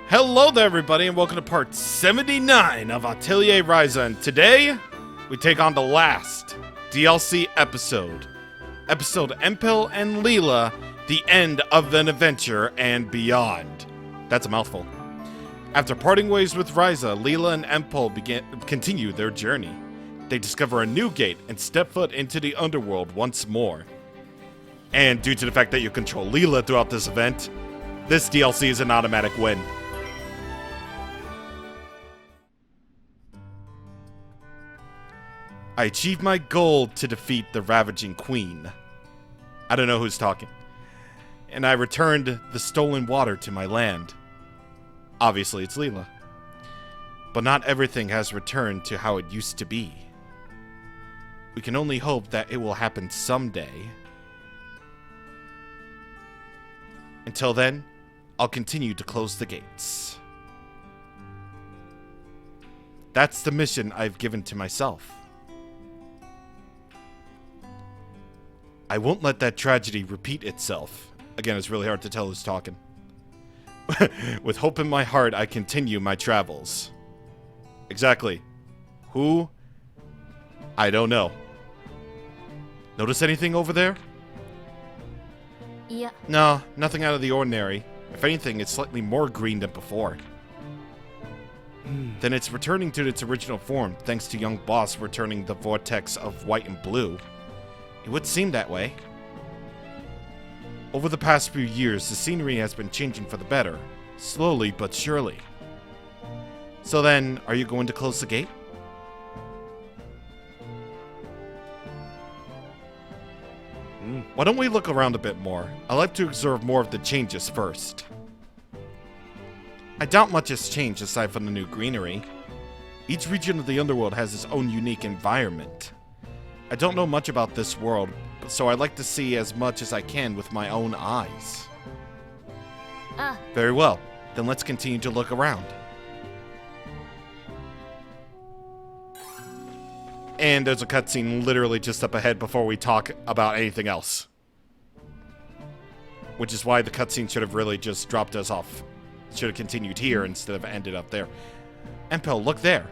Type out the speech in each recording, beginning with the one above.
Hello there, everybody, and welcome to part 79 of Atelier Ryza. And today, we take on the last DLC episode. Episode Empel and Lila, the end of an adventure and beyond. That's a mouthful. After parting ways with Ryza, Lila and Empel continue their journey. They discover a new gate and step foot into the underworld once more. And due to the fact that you control Lila throughout this event, this DLC is an automatic win. I achieved my goal to defeat the Ravaging Queen. I don't know who's talking. And I returned the stolen water to my land. Obviously, it's Lila. But not everything has returned to how it used to be. We can only hope that it will happen someday. Until then, I'll continue to close the gates. That's the mission I've given to myself. I won't let that tragedy repeat itself. Again, it's really hard to tell who's talking. With hope in my heart, I continue my travels. Exactly. Who? I don't know. Notice anything over there? Yeah. No, nothing out of the ordinary. If anything, it's slightly more green than before. Then it's returning to its original form, thanks to young boss returning the vortex of white and blue. It would seem that way. Over the past few years, the scenery has been changing for the better, slowly but surely. So then, are you going to close the gate? Why don't we look around a bit more? I like to observe more of the changes first. I doubt much has changed aside from the new greenery. Each region of the underworld has its own unique environment. I don't know much about this world, so I like to see as much as I can with my own eyes. Very well, then let's continue to look around. And there's a cutscene literally just up ahead before we talk about anything else. Which is why the cutscene should have really just dropped us off. Should have continued here instead of ended up there. Empel, look there.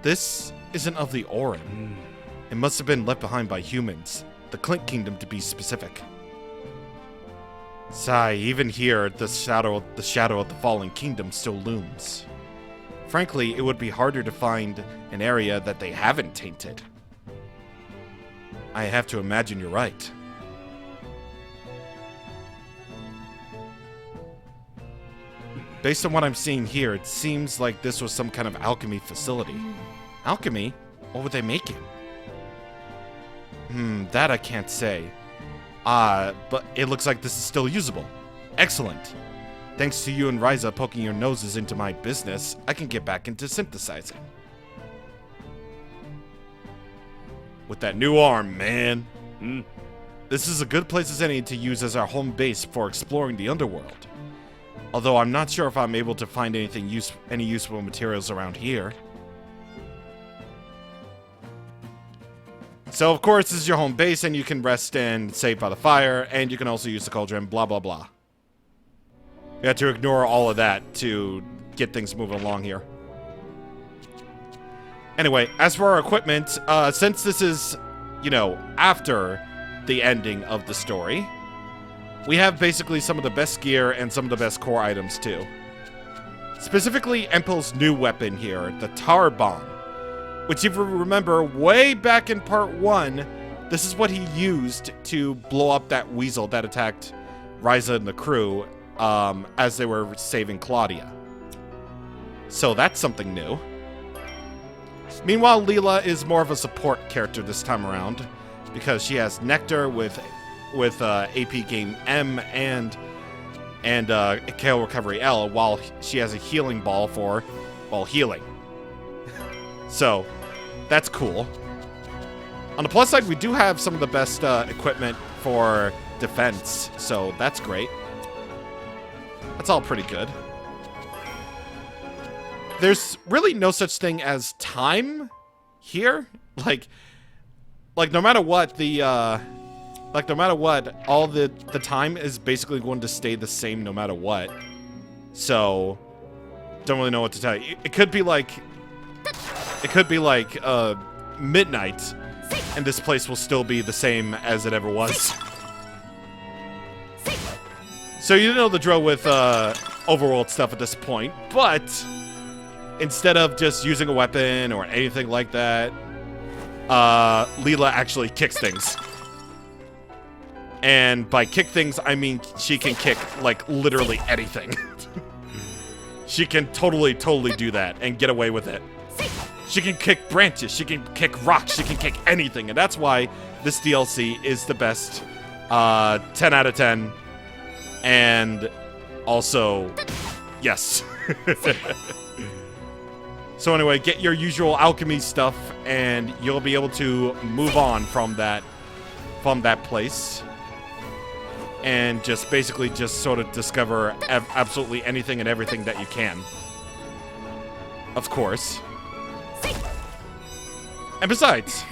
This isn't of the Orin. It must have been left behind by humans, the Clink Kingdom to be specific. Sigh, even here, the shadow of the fallen kingdom still looms. Frankly, it would be harder to find an area that they haven't tainted. I have to imagine you're right. Based on what I'm seeing here, it seems like this was some kind of alchemy facility. Alchemy? What were they making? That I can't say. But it looks like this is still usable. Excellent. Thanks to you and Ryza poking your noses into my business, I can get back into synthesizing. With that new arm, man. This is a good place as any to use as our home base for exploring the underworld. Although I'm not sure if I'm able to find any useful materials around here. So, of course, this is your home base, and you can rest and save by the fire, and you can also use the cauldron, blah, blah, blah. You have to ignore all of that to get things moving along here. Anyway, as for our equipment, since this is, after the ending of the story, we have basically some of the best gear and some of the best core items, too. Specifically, Empel's new weapon here, the Tar Bomb. Which, if you remember, way back in part 1, this is what he used to blow up that weasel that attacked Ryza and the crew as they were saving Claudia. So that's something new. Meanwhile, Lila is more of a support character this time around, because she has Nectar with AP Game M and KO Recovery L, while she has a healing ball for, well, healing. So, that's cool. On the plus side, we do have some of the best equipment for defense, so that's great. That's all pretty good. there's really no such thing as time here. Like no matter what, all the time is basically going to stay the same no matter what. So, don't really know what to tell you. It could be like midnight, and this place will still be the same as it ever was. So you know the drill with overworld stuff at this point, but instead of just using a weapon or anything like that, Lila actually kicks things. And by kick things, I mean she can kick, like, literally anything. She can totally do that and get away with it. She can kick branches, she can kick rocks, she can kick anything. And that's why this DLC is the best 10 out of 10. And also, yes. So anyway, get your usual alchemy stuff and you'll be able to move on from that place. And just basically just sort of discover absolutely anything and everything that you can. Of course. And besides,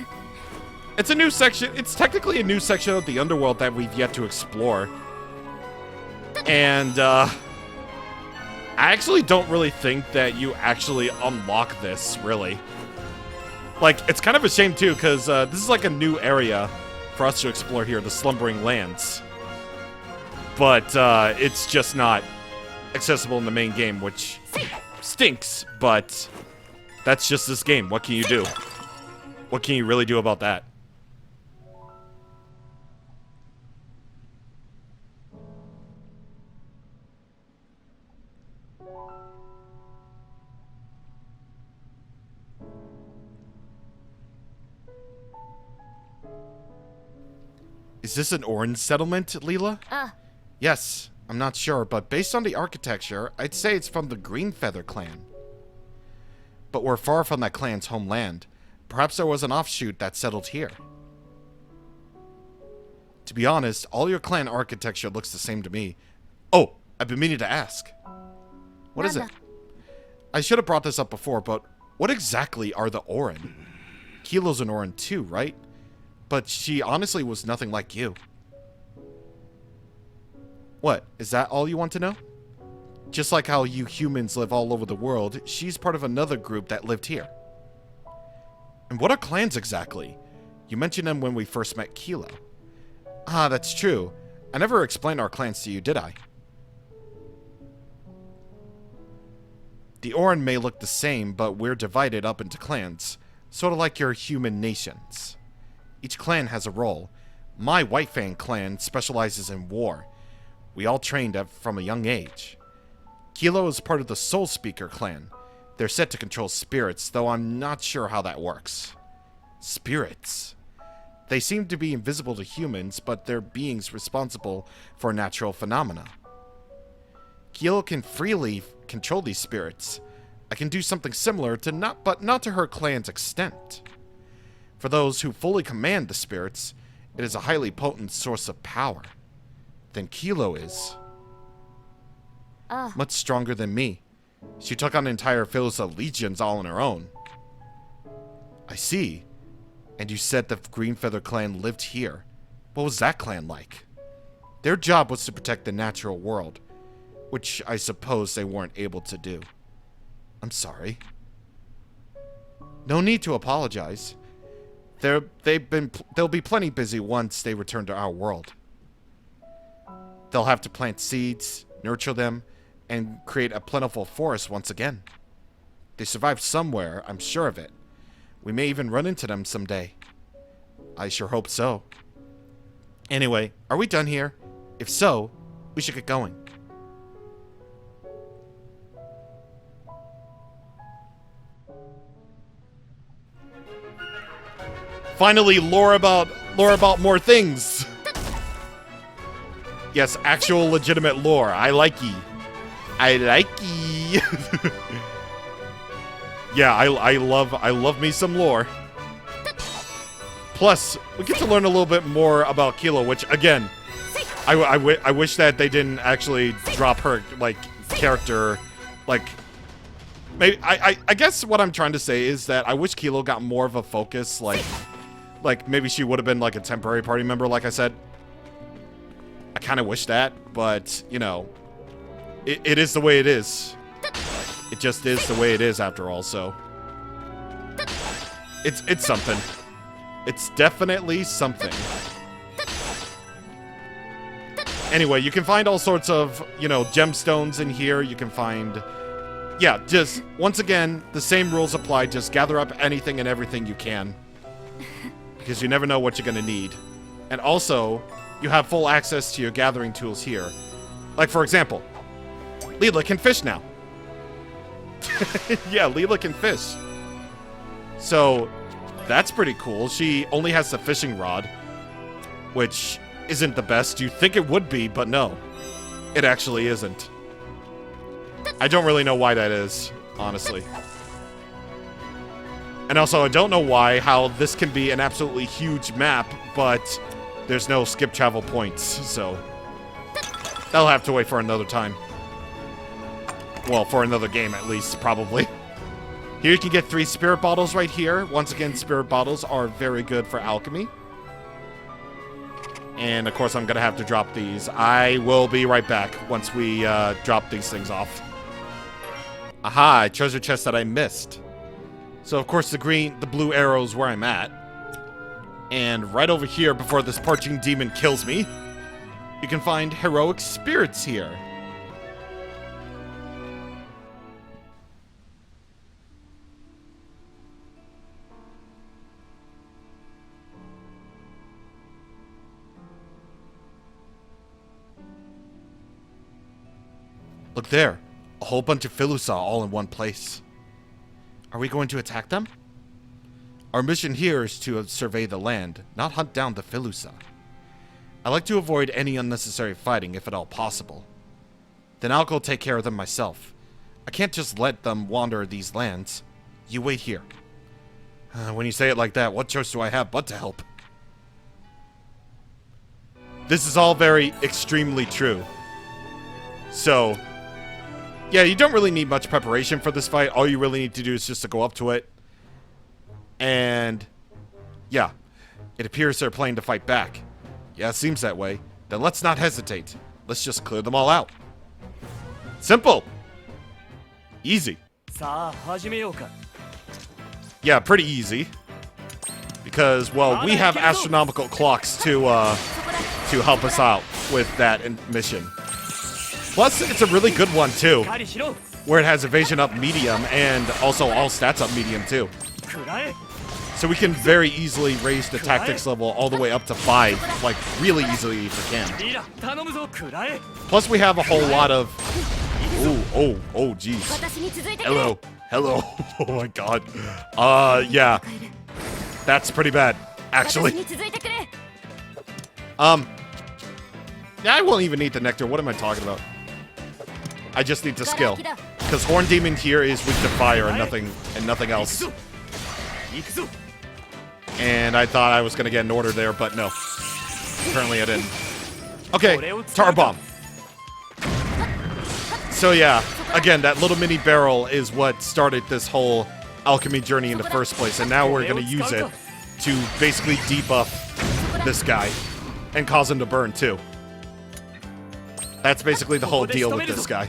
it's a new section. It's technically a new section of the underworld that we've yet to explore. And, I actually don't really think that you actually unlock this, really. Like, it's kind of a shame, too, because this is like a new area for us to explore here, the Slumbering Lands. But, it's just not accessible in the main game, which stinks, but that's just this game. What can you do? What can you really do about that? Is this an orange settlement, Lila? Yes, I'm not sure, but based on the architecture, I'd say it's from the Green Feather clan. But we're far from that clan's homeland. Perhaps there was an offshoot that settled here. To be honest, all your clan architecture looks the same to me. Oh, I've been meaning to ask. What is it? I should have brought this up before, but what exactly are the Orin? Kilo's an Orin too, right? But she honestly was nothing like you. What, is that all you want to know? Just like how you humans live all over the world, she's part of another group that lived here. And what are clans exactly? You mentioned them when we first met Kilo. Ah, that's true. I never explained our clans to you, did I? The Orin may look the same, but we're divided up into clans, sort of like your human nations. Each clan has a role. My White Fang clan specializes in war. We all trained from a young age. Kilo is part of the Soul Speaker clan. They're set to control spirits, though I'm not sure how that works. Spirits? They seem to be invisible to humans, but they're beings responsible for natural phenomena. Kilo can freely control these spirits. I can do something similar but not to her clan's extent. For those who fully command the spirits, it is a highly potent source of power. Then Kilo is much stronger than me. She took on entire Philza legions all on her own. I see. And you said the Green Feather clan lived here. What was that clan like? Their job was to protect the natural world, which I suppose they weren't able to do. I'm sorry. No need to apologize. They'll be plenty busy once they return to our world. They'll have to plant seeds, nurture them, and create a plentiful forest once again. They survived somewhere, I'm sure of it. We may even run into them someday. I sure hope so. Anyway, are we done here? If so, we should get going. Finally, lore about more things. Yes, actual legitimate lore. I likey. Yeah, I love me some lore. Plus, we get to learn a little bit more about Kilo, which again, I wish that they didn't actually drop her like character like Maybe I guess what I'm trying to say is that I wish Kilo got more of a focus, like maybe she would have been like a temporary party member, like I said. I kind of wish that, but you know, it is the way it is. It just is the way it is after all, so it's something. It's definitely something. Anyway, you can find all sorts of, you know, gemstones in here. You can find, yeah, just, once again, the same rules apply. Just gather up anything and everything you can. Because you never know what you're going to need. And also, you have full access to your gathering tools here. Like, for example, Lila can fish now. Yeah, Lila can fish. So, that's pretty cool. She only has the fishing rod, which isn't the best. You'd think it would be, but no. It actually isn't. I don't really know why that is, honestly. And also, I don't know how this can be an absolutely huge map, but there's no skip travel points, so that'll have to wait for another time. Well, for another game at least, probably. Here you can get 3 spirit bottles right here. Once again, spirit bottles are very good for alchemy. And, of course, I'm going to have to drop these. I will be right back once we drop these things off. Aha, a treasure chest that I missed. So, of course, the blue arrow is where I'm at. And right over here, before this parching demon kills me, you can find heroic spirits here. Look there, a whole bunch of Philusa all in one place. Are we going to attack them? Our mission here is to survey the land, not hunt down the Philusa. I like to avoid any unnecessary fighting if at all possible. Then I'll go take care of them myself. I can't just let them wander these lands. You wait here. When you say it like that, what choice do I have but to help? This is all very extremely true. So, yeah, you don't really need much preparation for this fight. All you really need to do is just to go up to it. And, yeah, it appears they're planning to fight back. Yeah, it seems that way. Then let's not hesitate. Let's just clear them all out. Simple. Easy. Yeah, pretty easy. Because, well, we have astronomical clocks to help us out with that mission. Plus, it's a really good one, too. Where it has evasion up medium and also all stats up medium, too. So we can very easily raise the tactics level all the way up to 5, like, really easily if we can. Plus, we have a whole lot of... Oh, jeez. Hello. Oh, my God. Yeah. That's pretty bad, actually. Yeah, I won't even need the nectar. What am I talking about? I just need the skill. Because Horn Demon here is weak to fire and nothing else. And I thought I was going to get an order there, but no. Apparently I didn't. Okay, Tar Bomb. So yeah, again, that little mini barrel is what started this whole alchemy journey in the first place. And now we're going to use it to basically debuff this guy. And cause him to burn too. That's basically the whole deal with this guy.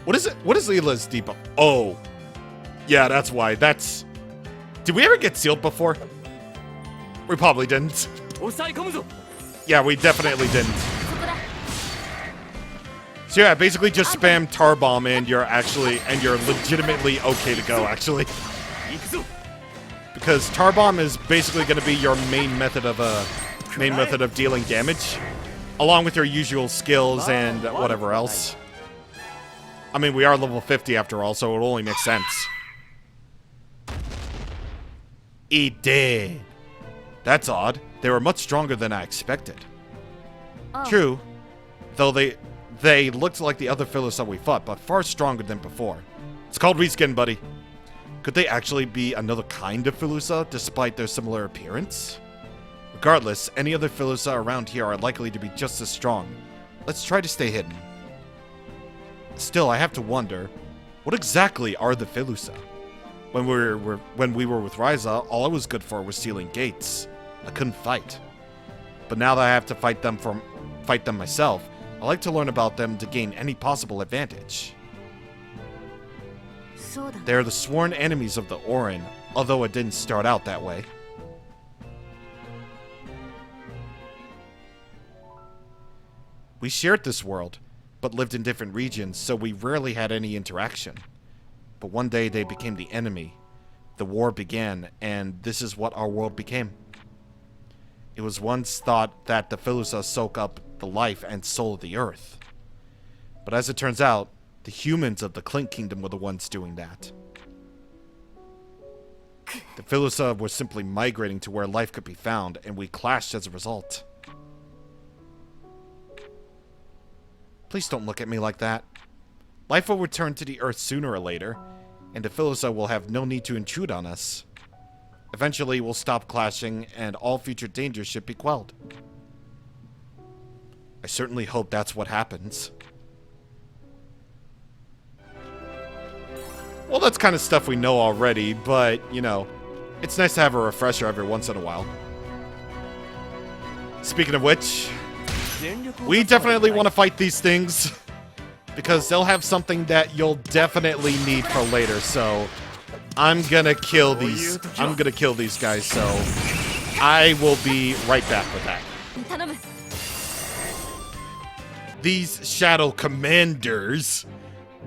What is it? What is Lila's debuff? Oh. Yeah, that's why. That's... Did we ever get sealed before? We probably didn't. Yeah, we definitely didn't. So yeah, basically just spam Tar Bomb and you're legitimately okay to go, actually. Because Tar Bomb is basically going to be your main method of dealing damage, along with your usual skills and whatever else. I mean, we are level 50 after all, so it only makes sense. It did. That's odd. They were much stronger than I expected. True, though they looked like the other fillers that we fought, but far stronger than before. It's called reskin, buddy. Could they actually be another kind of Philusa, despite their similar appearance? Regardless, any other Philusa around here are likely to be just as strong. Let's try to stay hidden. Still, I have to wonder, What exactly are the Filusa? When we were with Ryza, all I was good for was sealing gates. I couldn't fight. But now that I have to fight them myself, I like to learn about them to gain any possible advantage. They are the sworn enemies of the Orin, although it didn't start out that way. We shared this world, but lived in different regions, so we rarely had any interaction. But one day they became the enemy. The war began, and this is what our world became. It was once thought that the Filusa soak up the life and soul of the earth. But as it turns out, the humans of the Clink Kingdom were the ones doing that. The Filusa were simply migrating to where life could be found, and we clashed as a result. Please don't look at me like that. Life will return to the earth sooner or later, and the Filusa will have no need to intrude on us. Eventually, we'll stop clashing, and all future dangers should be quelled. I certainly hope that's what happens. Well, that's kind of stuff we know already, but, you know, it's nice to have a refresher every once in a while. Speaking of which, we definitely want to fight these things, because they'll have something that you'll definitely need for later, so I'm gonna kill these. I'm gonna kill these guys, so I will be right back with that. These Shadow Commanders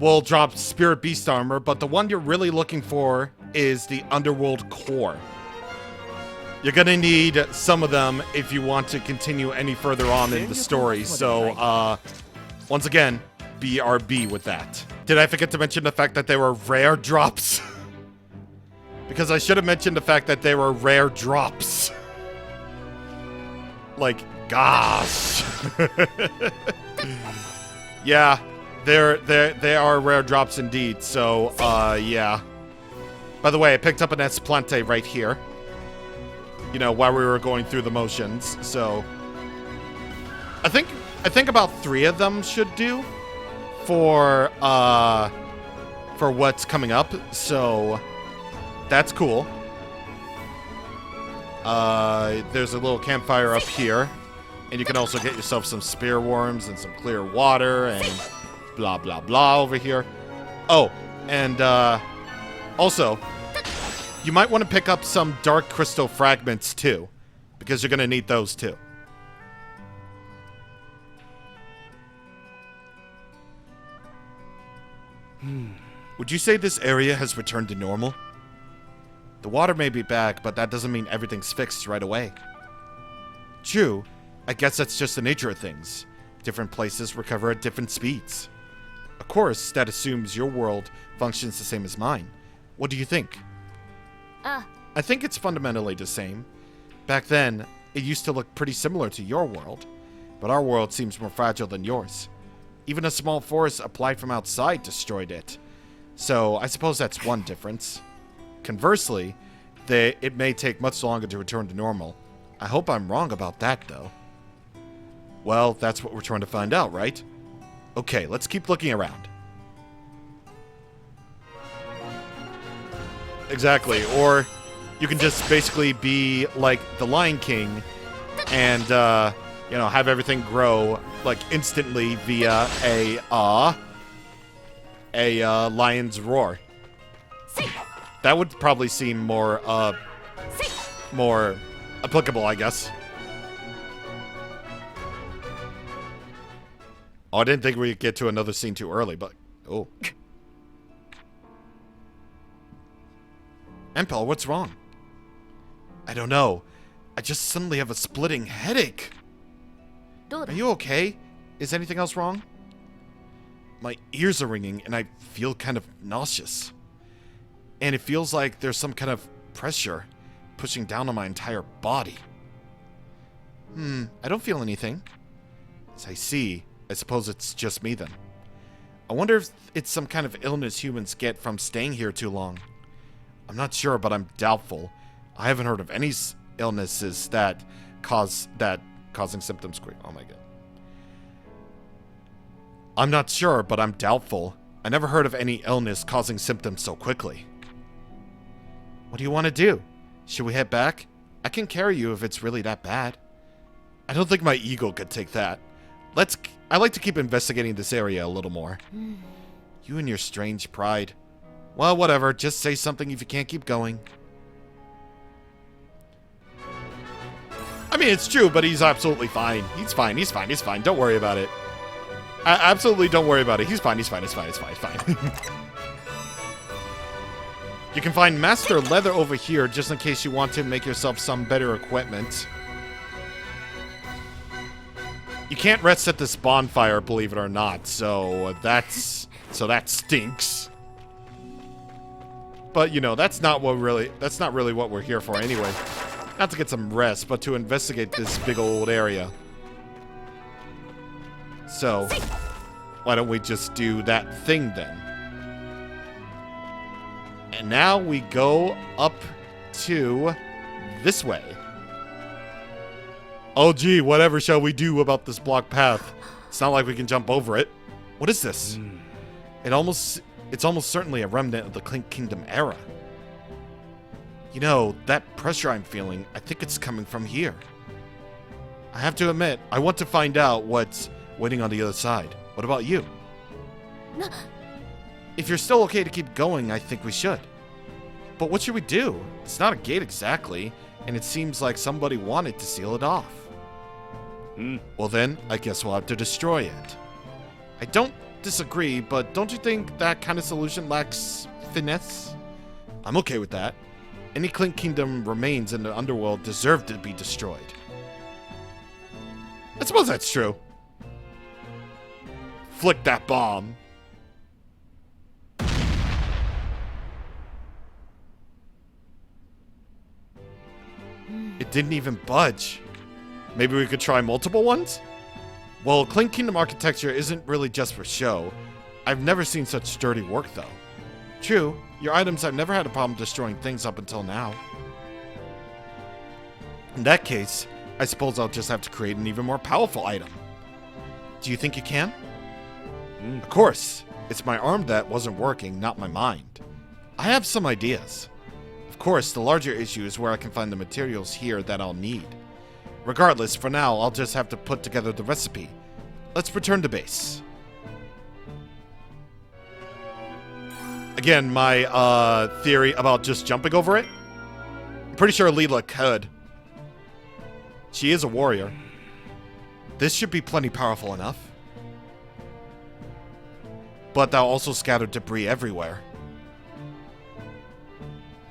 will drop Spirit Beast armor, but the one you're really looking for is the Underworld Core. You're gonna need some of them if you want to continue any further on in the story, so, once again, BRB with that. Did I forget to mention the fact that they were rare drops? Because I should have mentioned the fact that they were rare drops. Like, gosh. Yeah, they are rare drops indeed, so, yeah. By the way, I picked up an Esplante right here. You know, while we were going through the motions, so... I think about 3 of them should do for what's coming up, so that's cool. There's a little campfire up here, and you can also get yourself some spear worms and some clear water and blah blah blah over here. Oh, and also, you might want to pick up some dark crystal fragments too, because you're gonna need those too. Would you say this area has returned to normal? The water may be back, but that doesn't mean everything's fixed right away. True, I guess that's just the nature of things. Different places recover at different speeds. Of course, that assumes your world functions the same as mine. What do you think? I think it's fundamentally the same. Back then, it used to look pretty similar to your world, but our world seems more fragile than yours. Even a small force applied from outside destroyed it. So, I suppose that's one difference. Conversely, it may take much longer to return to normal. I hope I'm wrong about that, though. Well, that's what we're trying to find out, right? Okay, let's keep looking around. Exactly, or you can just basically be like the Lion King and, you know, have everything grow, like, instantly via a lion's roar. That would probably seem more applicable, I guess. Oh, I didn't think we'd get to another scene too early, but... Oh. Empel, what's wrong? I don't know. I just suddenly have a splitting headache. Are you okay? Is anything else wrong? My ears are ringing, and I feel kind of nauseous. And it feels like there's some kind of pressure pushing down on my entire body. I don't feel anything. As I see, I suppose it's just me then. I wonder if it's some kind of illness humans get from staying here too long. I'm not sure, but I'm doubtful. I haven't heard of any illnesses that causing symptoms quick. Oh my god. I'm not sure, but I'm doubtful. I never heard of any illness causing symptoms so quickly. What do you want to do? Should we head back? I can carry you if it's really that bad. I don't think my ego could take that. I like to keep investigating this area a little more. You and your strange pride. Well, whatever. Just say something if you can't keep going. I mean, it's true, but he's absolutely fine. He's fine. He's fine. He's fine. Don't worry about it. Absolutely don't worry about it. He's fine. He's fine. He's fine. He's fine. He's fine. You can find Master Leather over here just in case you want to make yourself some better equipment. You can't rest at this bonfire, believe it or not, so that stinks. But you know, that's not really what we're here for anyway. Not to get some rest, but to investigate this big old area. So, why don't we just do that thing then? And now we go up to this way. Oh gee, whatever shall we do about this blocked path? It's not like we can jump over it. What is this? It's almost certainly a remnant of the Clink Kingdom era. You know, that pressure I'm feeling, I think it's coming from here. I have to admit, I want to find out what's waiting on the other side. What about you? If you're still okay to keep going, I think we should. But what should we do? It's not a gate exactly, and it seems like somebody wanted to seal it off. Well then, I guess we'll have to destroy it. I don't disagree, but don't you think that kind of solution lacks finesse? I'm okay with that. Any Clink Kingdom remains in the underworld deserve to be destroyed. I suppose that's true. Flick that bomb. It didn't even budge. Maybe we could try multiple ones? Well, Clink Kingdom architecture isn't really just for show. I've never seen such sturdy work, though. True, your items have never had a problem destroying things up until now. In that case, I suppose I'll just have to create an even more powerful item. Do you think you can? Of course. It's my arm that wasn't working, not my mind. I have some ideas. Of course, the larger issue is where I can find the materials here that I'll need. Regardless, for now, I'll just have to put together the recipe. Let's return to base. Again, my theory about just jumping over it. I'm pretty sure Lila could. She is a warrior. This should be plenty powerful enough. But that'll also scatter debris everywhere.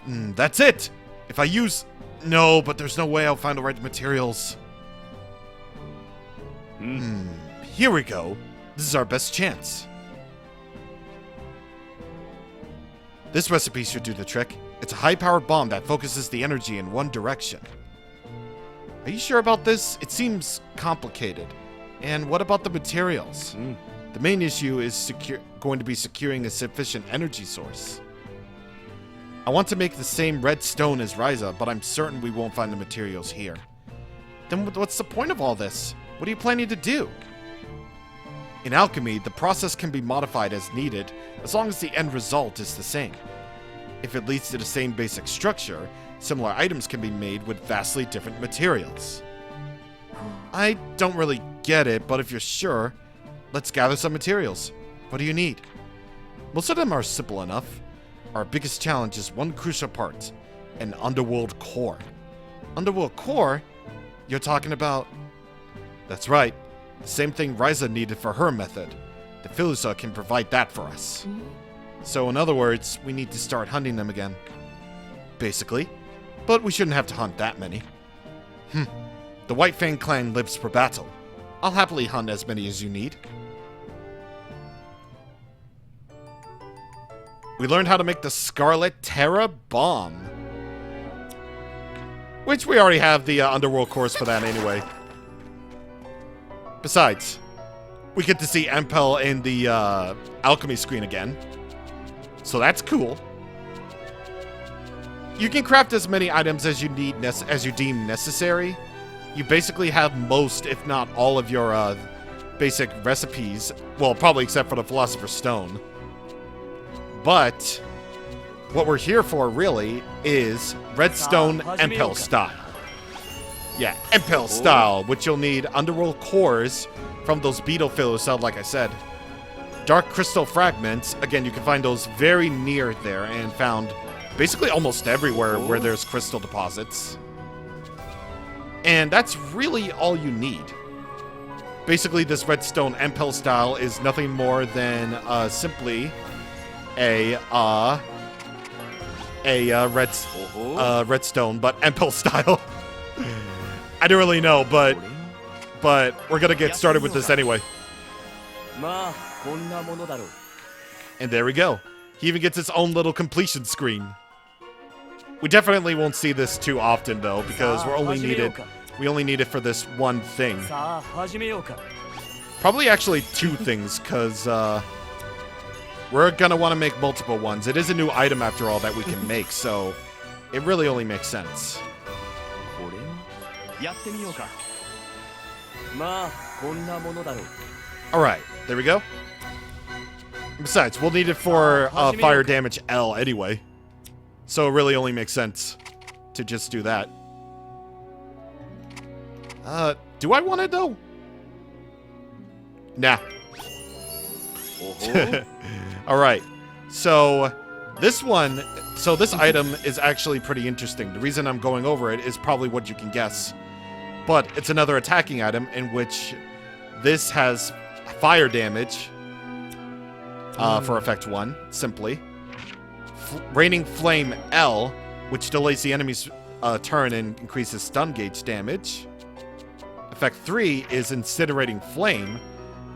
That's it! If I use... No, but there's no way I'll find the right materials. Here we go. This is our best chance. This recipe should do the trick. It's a high-powered bomb that focuses the energy in one direction. Are you sure about this? It seems complicated. And what about the materials? The main issue is going to be securing a sufficient energy source. I want to make the same red stone as Ryza, but I'm certain we won't find the materials here. Then what's the point of all this? What are you planning to do? In alchemy, the process can be modified as needed, as long as the end result is the same. If it leads to the same basic structure, similar items can be made with vastly different materials. I don't really get it, but if you're sure, let's gather some materials. What do you need? Most of them are simple enough. Our biggest challenge is one crucial part, an underworld core. Underworld core? You're talking about... That's right. The same thing Ryza needed for her method. The Philusa can provide that for us. So in other words, we need to start hunting them again. Basically. But we shouldn't have to hunt that many. The White Fang clan lives for battle. I'll happily hunt as many as you need. We learned how to make the Scarlet Terra Bomb. Which we already have the Underworld course for that anyway. Besides, we get to see Empel in the alchemy screen again. So that's cool. You can craft as many items as you need as you deem necessary. You basically have most, if not all of your basic recipes. Well, probably except for the Philosopher's Stone. But what we're here for, really, is Redstone Empel style. Yeah, Empel style, which you'll need underworld cores from those beetle fillers, like I said. Dark crystal fragments, again, you can find those very near there and found basically almost everywhere where there's crystal deposits. And that's really all you need. Basically, this Redstone Empel style is nothing more than simply a redstone, but Empel style. I don't really know, but we're gonna get started with this anyway. And there we go. He even gets his own little completion screen. We definitely won't see this too often though, because we only need it for this one thing. Probably actually two things, because we're gonna want to make multiple ones. It is a new item after all that we can make, so it really only makes sense. Alright, there we go. Besides, we'll need it for fire damage L anyway. So it really only makes sense to just do that. Do I want it though? Nah. Alright, so this item is actually pretty interesting. The reason I'm going over it is probably what you can guess. But it's another attacking item in which this has fire damage for effect 1, simply. Raining Flame L, which delays the enemy's turn and increases stun gauge damage. Effect 3 is Incinerating Flame,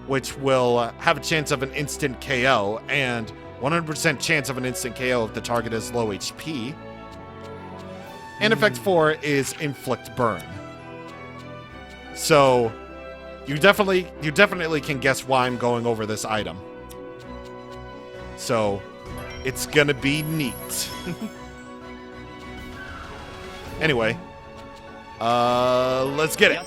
which will have a chance of an instant KO and 100% chance of an instant KO if the target is low HP. And effect 4 is Inflict Burn. So you definitely can guess why I'm going over this item. So it's gonna be neat. Anyway, let's get it.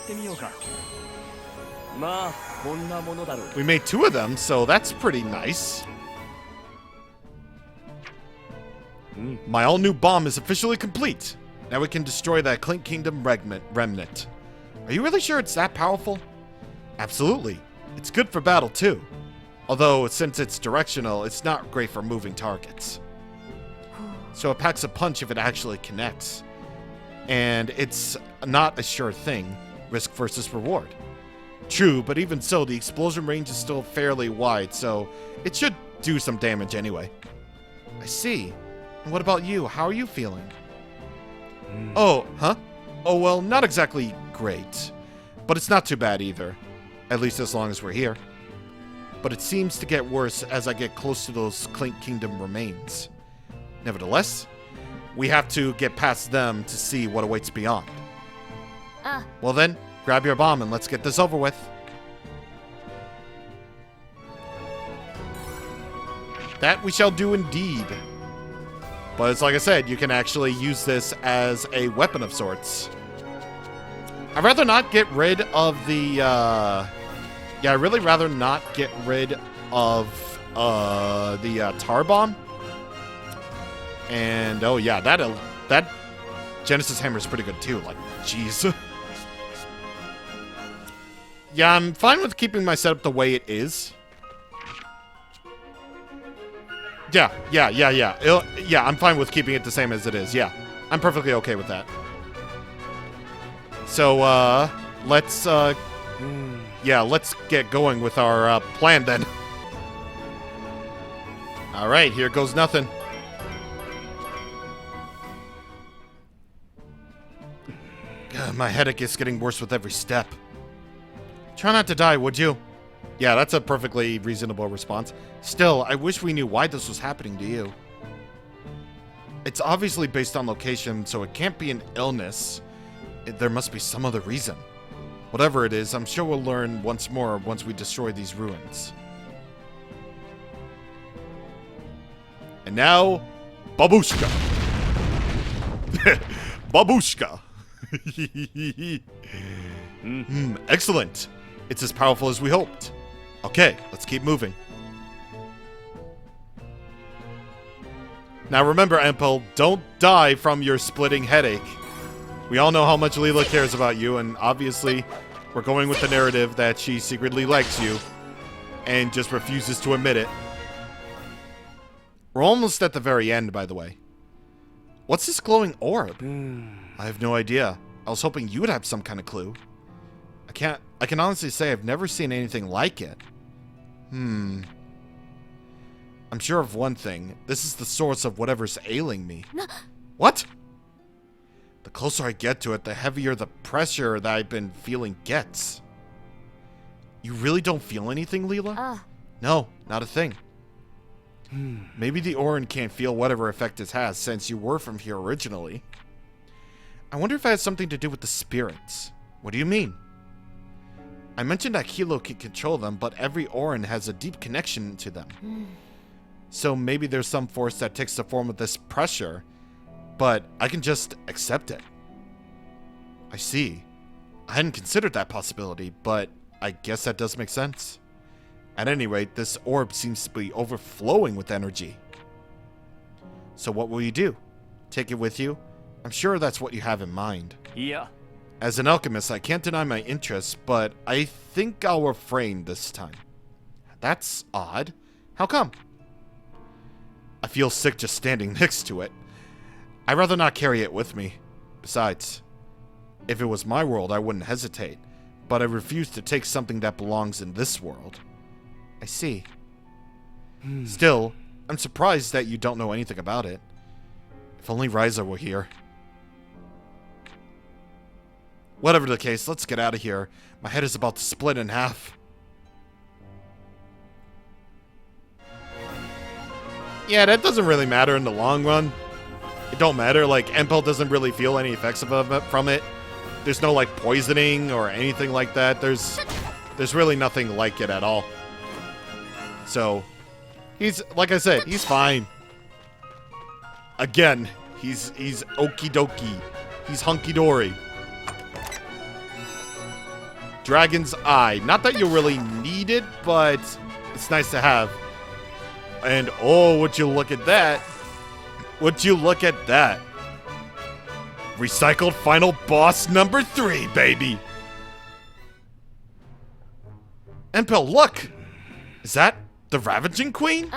We made 2 of them, so that's pretty nice. My all-new bomb is officially complete. Now we can destroy that Clink Kingdom remnant. Are you really sure it's that powerful? Absolutely. It's good for battle, too. Although, since it's directional, it's not great for moving targets. So it packs a punch if it actually connects. And it's not a sure thing. Risk versus reward. True, but even so, the explosion range is still fairly wide, so it should do some damage anyway. I see. And what about you? How are you feeling? Oh, huh? Oh, well, not exactly great. But it's not too bad either. At least as long as we're here. But it seems to get worse as I get close to those Clink Kingdom remains. Nevertheless, we have to get past them to see what awaits beyond. Well then, grab your bomb and let's get this over with. That we shall do indeed. But it's like I said, you can actually use this as a weapon of sorts. I'd rather not get rid of the, yeah, I'd really rather not get rid of the tar bomb. And oh yeah, that Genesis hammer is pretty good too. Like, jeez. Yeah, I'm fine with keeping my setup the way it is. Yeah, I'm fine with keeping it the same as it is. Yeah, I'm perfectly okay with that. So let's get going with our plan then. All right, here goes nothing. God, my headache is getting worse with every step. Try not to die, would you? Yeah, that's a perfectly reasonable response. Still, I wish we knew why this was happening to you. It's obviously based on location, so it can't be an illness. There must be some other reason. Whatever it is, I'm sure we'll learn once more once we destroy these ruins. And now, Babushka. Babushka. Excellent. It's as powerful as we hoped. Okay, let's keep moving. Now remember, Empel, don't die from your splitting headache. We all know how much Lila cares about you, and obviously, we're going with the narrative that she secretly likes you and just refuses to admit it. We're almost at the very end, by the way. What's this glowing orb? I have no idea. I was hoping you would have some kind of clue. I can honestly say I've never seen anything like it. I'm sure of one thing. This is the source of whatever's ailing me. What? The closer I get to it, the heavier the pressure that I've been feeling gets. You really don't feel anything, Lila? No, not a thing. Maybe the Orin can't feel whatever effect it has since you were from here originally. I wonder if it has something to do with the spirits. What do you mean? I mentioned that Kilo can control them, but every Orin has a deep connection to them. So maybe there's some force that takes the form of this pressure, but I can just accept it. I see. I hadn't considered that possibility, but I guess that does make sense. At any rate, this orb seems to be overflowing with energy. So what will you do? Take it with you? I'm sure that's what you have in mind. Yeah. As an alchemist, I can't deny my interest, but I think I'll refrain this time. That's odd. How come? I feel sick just standing next to it. I'd rather not carry it with me. Besides, if it was my world, I wouldn't hesitate, but I refuse to take something that belongs in this world. I see. Still, I'm surprised that you don't know anything about it. If only Ryza were here. Whatever the case, let's get out of here. My head is about to split in half. Yeah, that doesn't really matter in the long run. It don't matter, like, Empel doesn't really feel any effects from it. There's no, like, poisoning or anything like that. There's really nothing like it at all. So, he's, like I said, he's fine. Again, he's okie dokie. He's hunky dory. Dragon's Eye. Not that you really need it, but it's nice to have. And oh, would you look at that? Would you look at that? Recycled final boss number 3, baby. Empel, look! Is that the Ravaging Queen?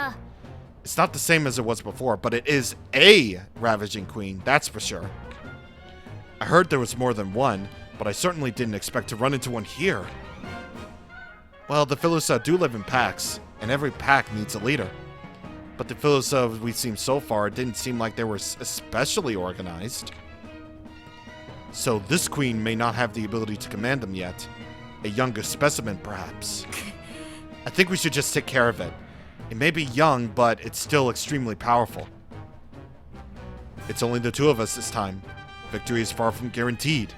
It's not the same as it was before, but it is a Ravaging Queen, that's for sure. I heard there was more than one, but I certainly didn't expect to run into one here. Well, the Philosa do live in packs, and every pack needs a leader. But the Philosa we've seen so far didn't seem like they were especially organized. So this queen may not have the ability to command them yet. A younger specimen, perhaps. I think we should just take care of it. It may be young, but it's still extremely powerful. It's only the two of us this time. Victory is far from guaranteed.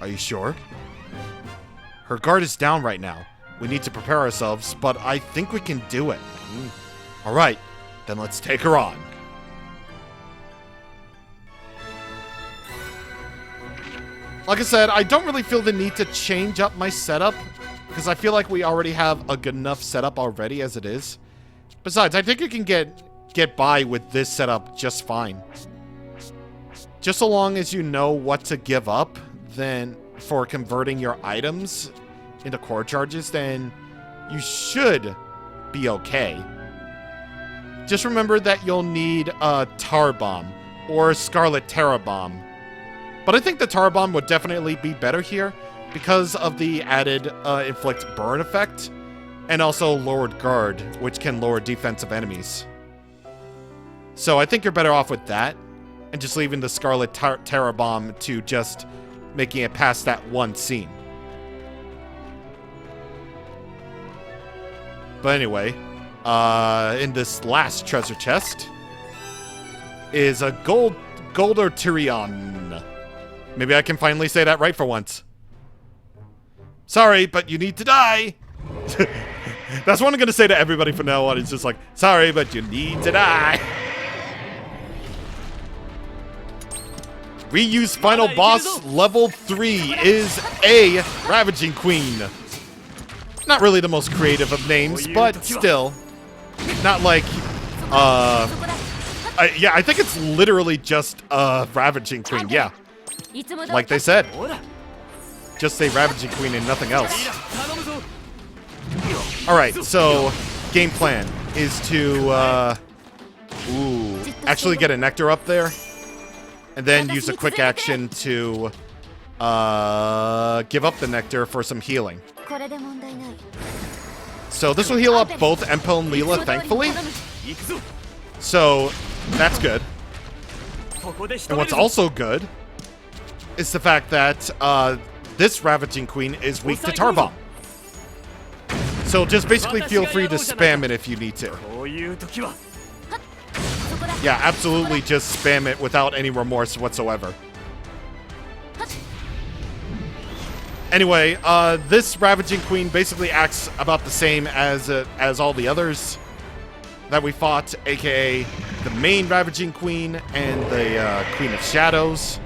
Are you sure? Her guard is down right now. We need to prepare ourselves, but I think we can do it. Alright, then let's take her on. Like I said, I don't really feel the need to change up my setup, because I feel like we already have a good enough setup already as it is. Besides, I think you can get by with this setup just fine. Just so long as you know what to give up, then for converting your items into core charges, then you should be okay. Just remember that you'll need a Tar Bomb or Scarlet Terra Bomb. But I think the Tar Bomb would definitely be better here because of the added Inflict Burn effect and also Lowered Guard, which can lower defense of enemies. So I think you're better off with that and just leaving the Scarlet Terra Bomb to just making it past that one scene. But anyway, in this last treasure chest is a Golder Tyrion. Maybe I can finally say that right for once. Sorry, but you need to die. That's what I'm gonna say to everybody from now on. It's just like, sorry, but you need to die. Reuse final boss level 3 is a Ravaging Queen. Not really the most creative of names, but still. Not like, Yeah, I think it's literally just a Ravaging Queen, yeah. Like they said. Just a Ravaging Queen and nothing else. Alright, so game plan is to actually get a Nectar up there. And then use a quick action to give up the Nectar for some healing. So this will heal up both Empel and Lila, thankfully. So that's good. And what's also good is the fact that this Ravaging Queen is weak to Tar Bomb. So just basically feel free to spam it if you need to. Yeah, absolutely just spam it without any remorse whatsoever. Anyway, this Ravaging Queen basically acts about the same as all the others that we fought, aka the main Ravaging Queen and the Queen of Shadows.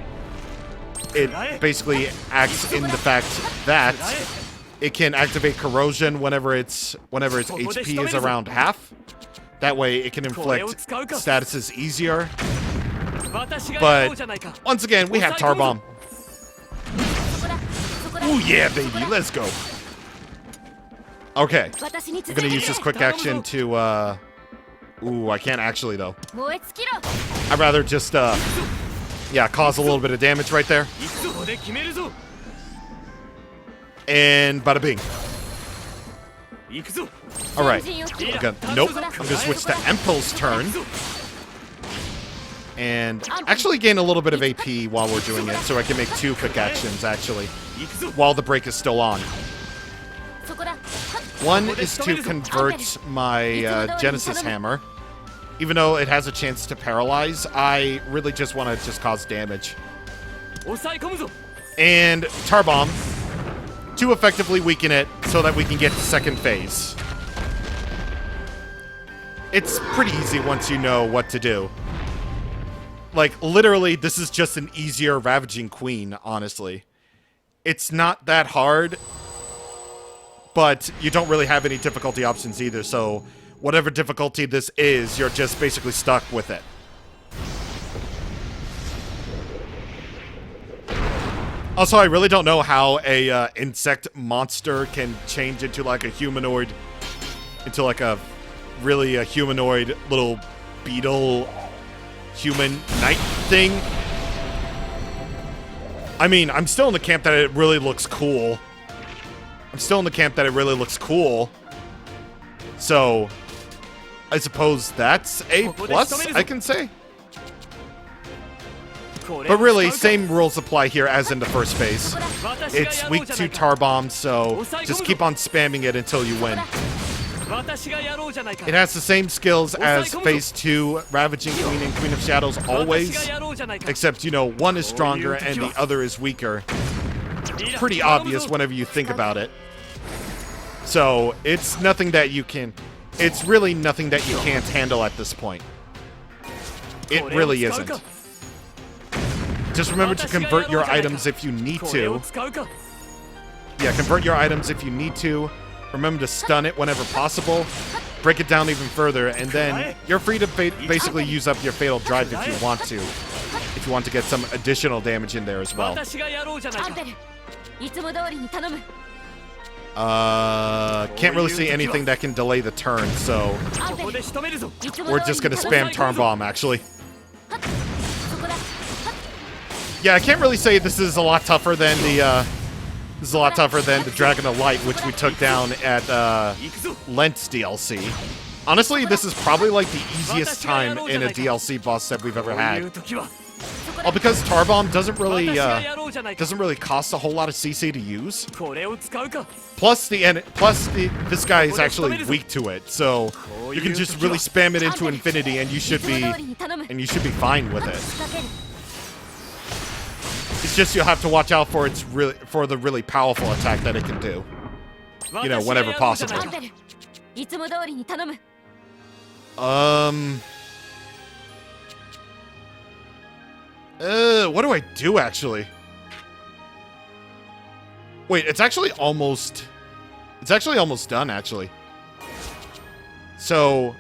It basically acts in the fact that it can activate Corrosion whenever its HP is around half. That way it can inflict statuses easier. But once again, we have Tar Bomb. Ooh yeah, baby, let's go. Okay, I'm gonna use this quick action to ooh, I can't actually though. I'd rather just yeah, cause a little bit of damage right there. And bada bing. Alright. Nope. I'm gonna switch to Empel's turn. And actually gain a little bit of AP while we're doing it, so I can make 2 quick actions, actually, while the break is still on. One is to convert my Genesis Hammer. Even though it has a chance to paralyze, I really just want to just cause damage. And Tar Bomb to effectively weaken it so that we can get to second phase. It's pretty easy once you know what to do. Like, literally, this is just an easier Ravaging Queen, honestly. It's not that hard, but you don't really have any difficulty options either, so whatever difficulty this is, you're just basically stuck with it. Also, I really don't know how a insect monster can change into like a humanoid, into like a really a humanoid little beetle human knight thing. I mean, I'm still in the camp that it really looks cool. So, I suppose that's a plus, I can say. But really, same rules apply here as in the first phase. It's weak to Tar Bomb, so just keep on spamming it until you win. It has the same skills as Phase 2, Ravaging Queen and Queen of Shadows always, except, you know, one is stronger and the other is weaker. Pretty obvious whenever you think about it. So, it's nothing that you can... It's really nothing that you can't handle at this point. It really isn't. Just remember to convert your items if you need to. Yeah, convert your items if you need to. Remember to stun it whenever possible. Break it down even further, and then you're free to basically use up your Fatal Drive if you want to. If you want to get some additional damage in there as well. Can't really see anything that can delay the turn, so we're just gonna spam Tar Bomb, actually. Yeah, I can't really say this is a lot tougher than the Dragon of Light, which we took down at Lent's DLC. Honestly, this is probably like the easiest time in a DLC boss that we've ever had. Well, because Tar Bomb doesn't really cost a whole lot of CC to use. Plus this guy is actually weak to it, so you can just really spam it into infinity, and you should be fine with it. It's just you'll have to watch out for the really powerful attack that it can do. You know, whenever possible. What do I do, actually? Wait, it's actually almost done, actually. So,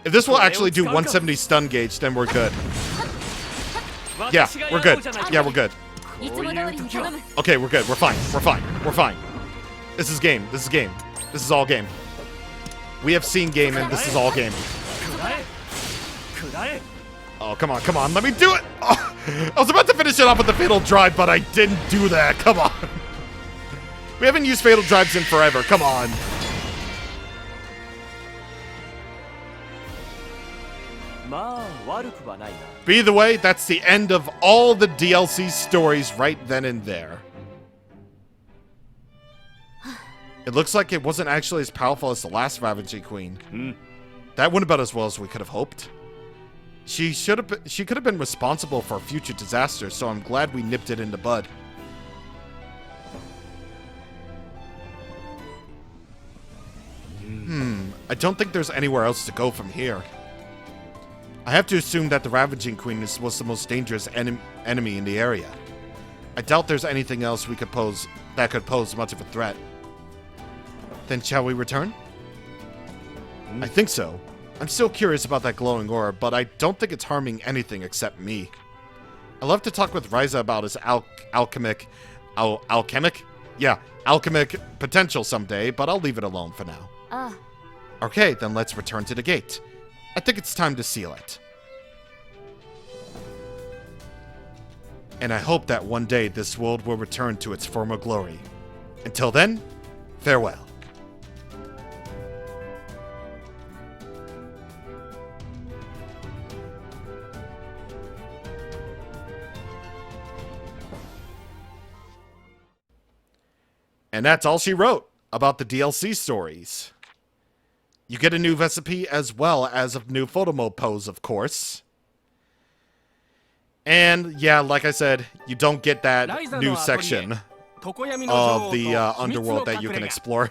If this will actually do 170 stun gauge, then we're good. Yeah, we're good. Yeah, we're good. Okay, we're good. We're fine. We're fine. We're fine. This is game. This is game. This is all game. We have seen game, and this is all game. Oh, come on, come on. Let me do it. Oh, I was about to finish it off with the Fatal Drive, but I didn't do that. Come on. We haven't used Fatal Drives in forever. Come on. But either way, that's the end of all the DLC stories right then and there. It looks like it wasn't actually as powerful as the last Ravaging Queen. That went about as well as we could have hoped. She could have been responsible for future disasters, so I'm glad we nipped it in the bud. I don't think there's anywhere else to go from here. I have to assume that the Ravaging Queen was the most dangerous enemy in the area. I doubt there's anything else we could pose that could pose much of a threat. Then shall we return? I think so. I'm still curious about that glowing aura, but I don't think it's harming anything except me. I'd love to talk with Ryza about his alchemic potential someday, but I'll leave it alone for now. Okay, then let's return to the gate. I think it's time to seal it. And I hope that one day this world will return to its former glory. Until then, farewell. And that's all she wrote about the DLC stories. You get a new recipe as well as a new photo mode pose, of course. And yeah, like I said, you don't get that new section of the underworld that you can explore.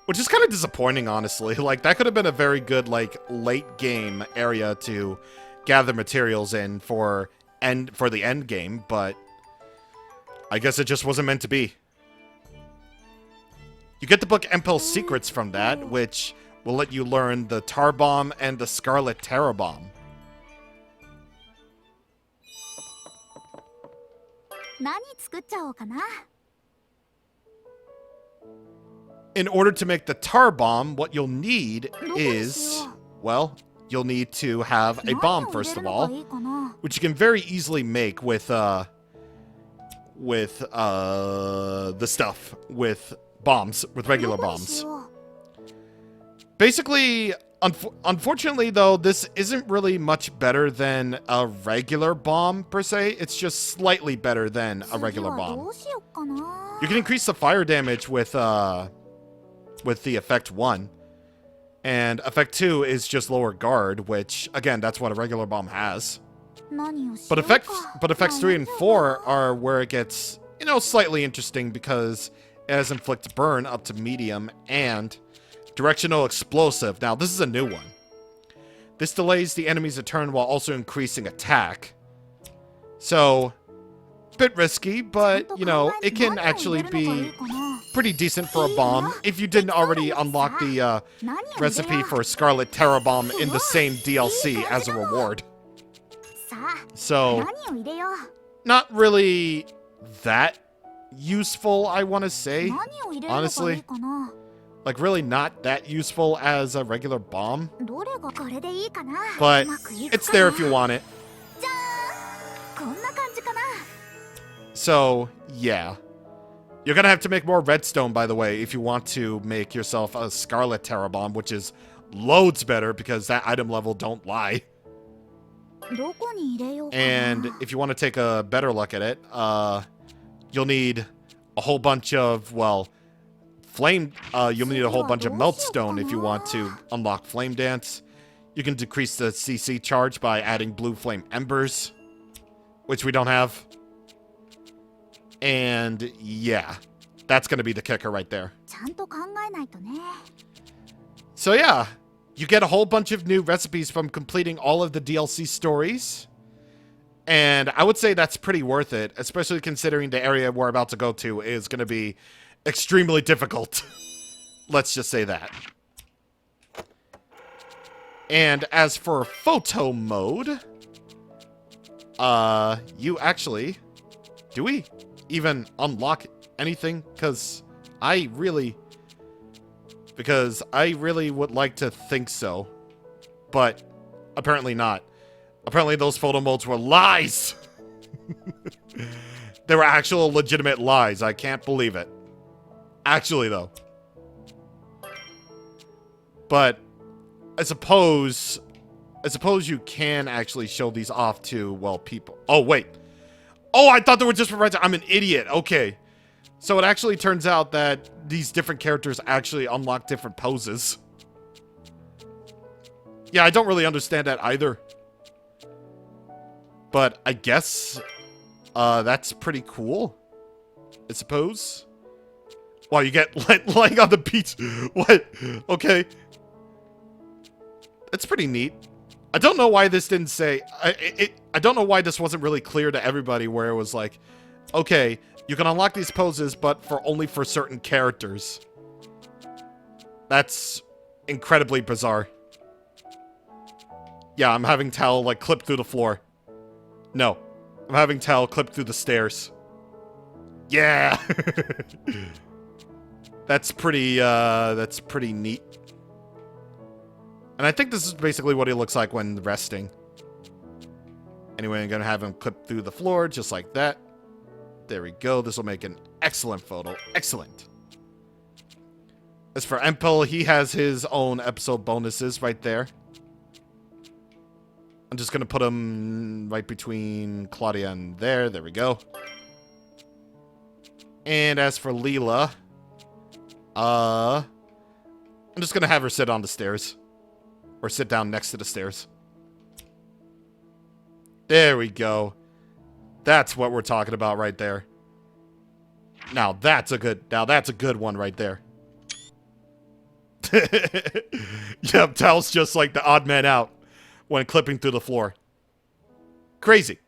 Which is kind of disappointing, honestly. Like, that could have been a very good, like, late game area to gather materials in for the end game, but I guess it just wasn't meant to be. You get the book Empel Secrets from that, which will let you learn the Tar Bomb and the Scarlet Terror Bomb. In order to make the Tar Bomb, what you'll need is, well, you'll need to have a bomb first of all, which you can very easily make with the stuff, with bombs, with regular bombs. Basically, unfortunately though, this isn't really much better than a regular bomb per se. It's just slightly better than a regular bomb. You can increase the fire damage with the effect 1. And effect 2 is just lower guard, which again, that's what a regular bomb has. But effects 3 and 4 are where it gets, you know, slightly interesting because it has inflict burn up to medium and directional explosive. Now, this is a new one. This delays the enemy's turn while also increasing attack. So, bit risky, but, you know, it can actually be pretty decent for a bomb if you didn't already unlock the recipe for Scarlet Terror Bomb in the same DLC as a reward. So, not really that useful, I want to say, honestly. Like, really not that useful as a regular bomb. But it's there if you want it. So, yeah. You're gonna have to make more redstone, by the way, if you want to make yourself a Scarlet Terror Bomb, which is loads better because that item level don't lie. And if you want to take a better look at it, you'll need a whole bunch of, well, you'll need a whole bunch of Meltstone if you want to unlock Flame Dance. You can decrease the CC charge by adding Blue Flame Embers, which we don't have. And yeah, that's going to be the kicker right there. So yeah, you get a whole bunch of new recipes from completing all of the DLC stories. And I would say that's pretty worth it, especially considering the area we're about to go to is going to be extremely difficult. Let's just say that. And as for photo mode, you actually, do we even unlock anything? Because I really would like to think so, but apparently not. Apparently those photo modes were lies. They were actual legitimate lies. I can't believe it. Actually, though. But I suppose you can actually show these off to, well, people. Oh, wait. Oh, I thought they were just for Ryza. I'm an idiot. Okay. So it actually turns out that these different characters actually unlock different poses. Yeah, I don't really understand that either. But I guess that's pretty cool, I suppose. Wow, you get lying on the beach. What? Okay. That's pretty neat. I don't know why this didn't say... I don't know why this wasn't really clear to everybody, where it was like, okay, you can unlock these poses, but only for certain characters. That's incredibly bizarre. Yeah, I'm having Tal, like, clip through the floor. No. I'm having Tal clip through the stairs. Yeah! That's pretty neat. And I think this is basically what he looks like when resting. Anyway, I'm gonna have him clip through the floor, just like that. There we go. This will make an excellent photo. Excellent. As for Empel, he has his own episode bonuses right there. I'm just gonna put him right between Claudia and there. There we go. And as for Lila, I'm just gonna have her sit on the stairs. Or sit down next to the stairs. There we go. That's what we're talking about right there. Now that's a good one right there. Yep, Tal's just like the odd man out when clipping through the floor. Crazy.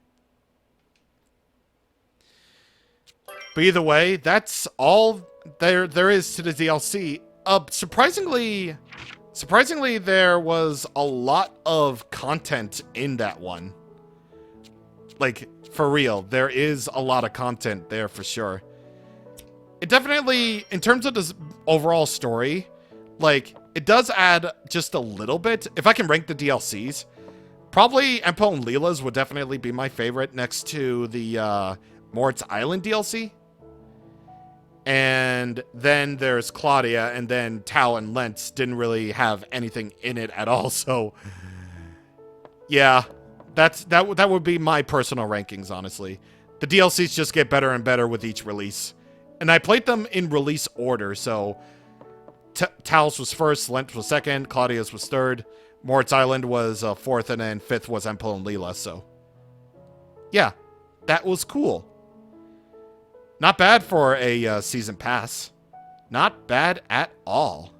But either way, that's all there is to the DLC. Surprisingly, there was a lot of content in that one. Like, for real, there is a lot of content there for sure. It definitely, in terms of this overall story, like, it does add just a little bit. If I can rank the DLCs, probably Empel and Lila's would definitely be my favorite next to the Moritz Island DLC. And then there's Claudia, and then Tao and Lentz didn't really have anything in it at all, so... Yeah, that would be my personal rankings, honestly. The DLCs just get better and better with each release. And I played them in release order, so... Tao's was first, Lentz was second, Claudia's was third, Moritz Island was fourth, and then fifth was Empel and Lila, so... Yeah, that was cool. Not bad for a season pass. Not bad at all.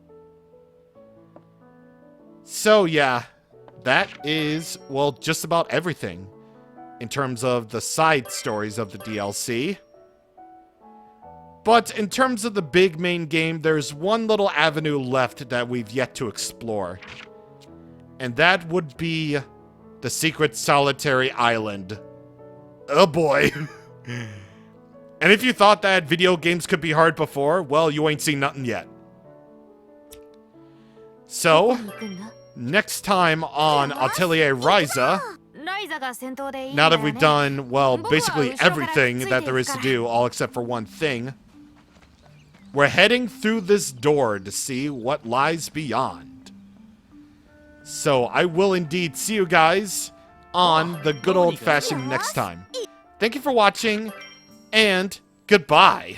So yeah, that is, well, just about everything in terms of the side stories of the DLC. But in terms of the big main game, there's one little avenue left that we've yet to explore. And that would be the secret solitary island. Oh boy. And if you thought that video games could be hard before, well, you ain't seen nothing yet. So, next time on Atelier Ryza, now that we've done, well, basically everything that there is to do, all except for one thing, we're heading through this door to see what lies beyond. So, I will indeed see you guys on the good old-fashioned next time. Thank you for watching. And goodbye.